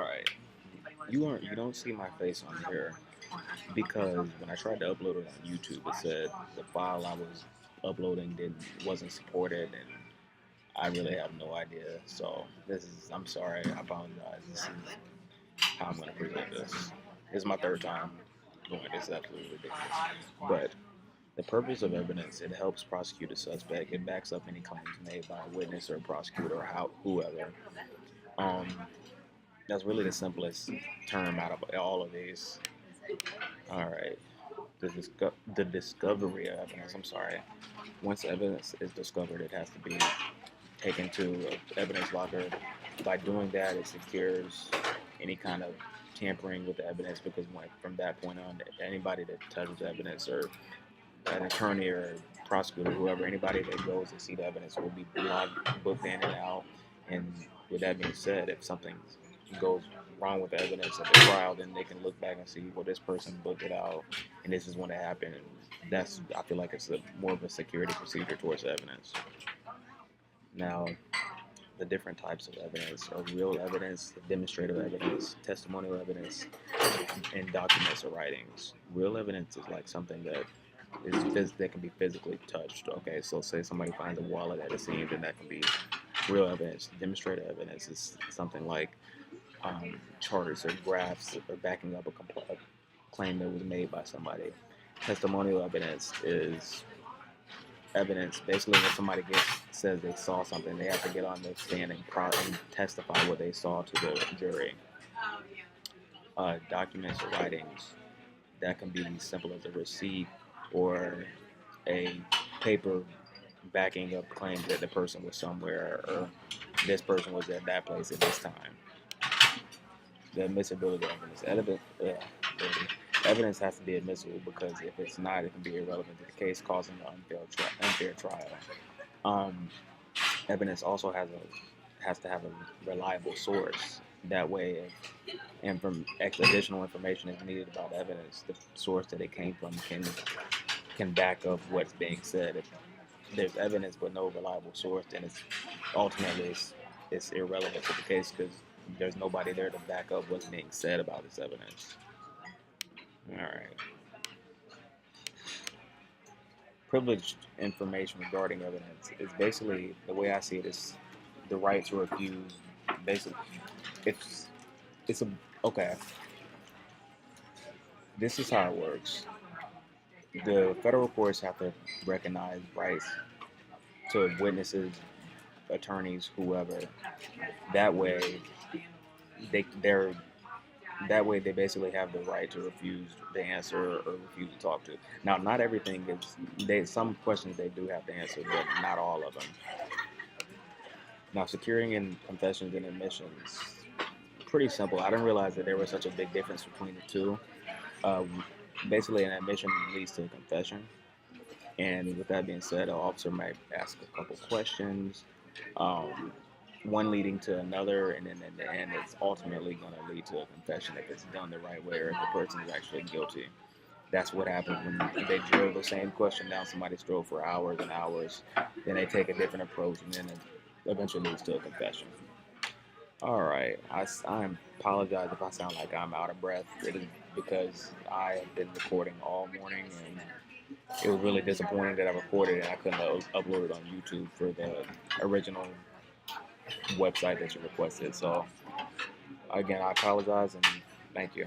Alright, you don't see my face on here because when I tried to upload it on YouTube, it said the file I was uploading wasn't supported, and I really have no idea. So I'm sorry, I apologize. This is how I'm gonna present this. This is my third time doing this. Absolutely ridiculous. But the purpose of evidence, it helps prosecute a suspect. It backs up any claims made by a witness or a prosecutor or whoever. Um, that's really the simplest term out of all of these. All right. The discovery of evidence. I'm sorry. Once evidence is discovered, it has to be taken to an evidence locker. By doing that, it secures any kind of tampering with the evidence because from that point on, anybody that touches evidence or an attorney or prosecutor, whoever, anybody that goes to see the evidence will be booked in and out. And with that being said, if something goes wrong with the evidence at the trial, then they can look back and see, well, this person booked it out, and this is when it happened. And I feel like it's more of a security procedure towards evidence. Now, the different types of evidence are real evidence, demonstrative evidence, testimonial evidence, and documents or writings. Real evidence is like something that can be physically touched. Okay, so say somebody finds a wallet at a scene, then that can be real evidence. Demonstrative evidence is something like charts or graphs or backing up a claim that was made by somebody. Testimonial evidence is evidence. Basically, when somebody says they saw something, they have to get on the stand and testify what they saw to the jury. Documents or writings, that can be as simple as a receipt or a paper backing up claims that the person was somewhere or this person was at that place at this time. The admissibility of evidence has to be admissible because if it's not, it can be irrelevant to the case, causing an unfair trial. Evidence also has to have a reliable source. That way, if additional information is needed about evidence, the source that it came from can back up what's being said. If there's evidence but no reliable source, then it's irrelevant to the case because there's nobody there to back up what's being said about this evidence. All right. Privileged information regarding evidence is basically, the way I see it, is the right to refuse. Basically, okay. This is how it works. The federal courts have to recognize rights to witnesses, attorneys, whoever. That way, they basically have the right to refuse the answer or refuse to talk to. Now, not everything is. Some questions they do have to answer, but not all of them. Now, securing in confessions and admissions, pretty simple. I didn't realize that there was such a big difference between the two. Basically, an admission leads to a confession. And with that being said, an officer might ask a couple questions, one leading to another, and then in the end, it's ultimately going to lead to a confession if it's done the right way or if the person is actually guilty. That's what happens when they drill the same question down somebody's throat for hours and hours. Then they take a different approach, and then it eventually leads to a confession. All right, I apologize if I sound like I'm out of breath. It is because I have been recording all morning, and it was really disappointing that I recorded it and I couldn't upload it on YouTube for the original website that you requested. So, again, I apologize and thank you.